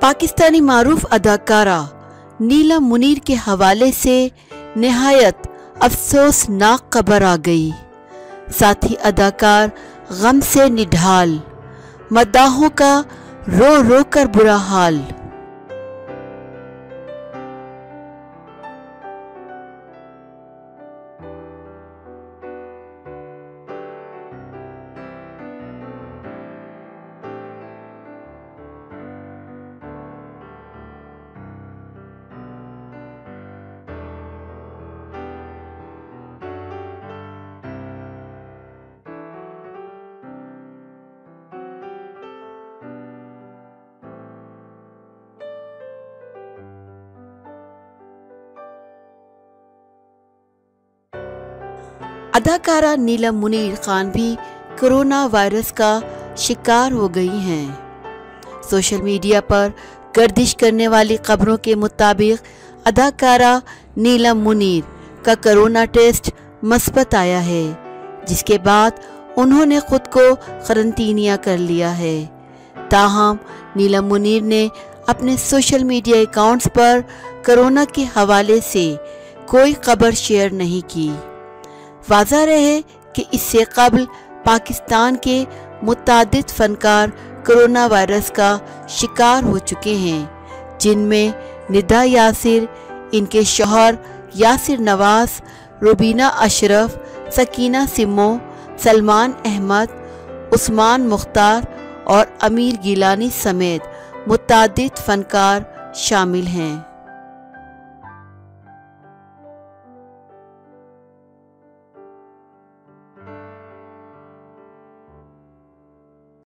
पाकिस्तानी मारूफ अदाकारा नीलम मुनीर के हवाले से निहायत अफसोसनाक खबर आ गई। साथी अदाकार गम से निढाल, मद्दाहों का रो रो कर बुरा हाल। अदाकारा नीलम मुनीर खान भी कोरोना वायरस का शिकार हो गई हैं। सोशल मीडिया पर गर्दिश करने वाली खबरों के मुताबिक अदाकारा नीलम मुनीर का कोरोना टेस्ट मस्बत आया है, जिसके बाद उन्होंने खुद को क्वारंटीनिया कर लिया है। ताहम नीलम मुनीर ने अपने सोशल मीडिया अकाउंट्स पर कोरोना के हवाले से कोई खबर शेयर नहीं की। वाज़ा रहे कि इससे कबल पाकिस्तान के मुतादिद फ़नकार कोरोना वायरस का शिकार हो चुके हैं, जिनमें निदा यासिर, इनके शौहर यासिर नवाज, रुबीना अशरफ, सकीना सिमो, सलमान अहमद, उस्मान मुख्तार और अमीर गिलानी समेत मुतादिद फ़नकार शामिल हैं।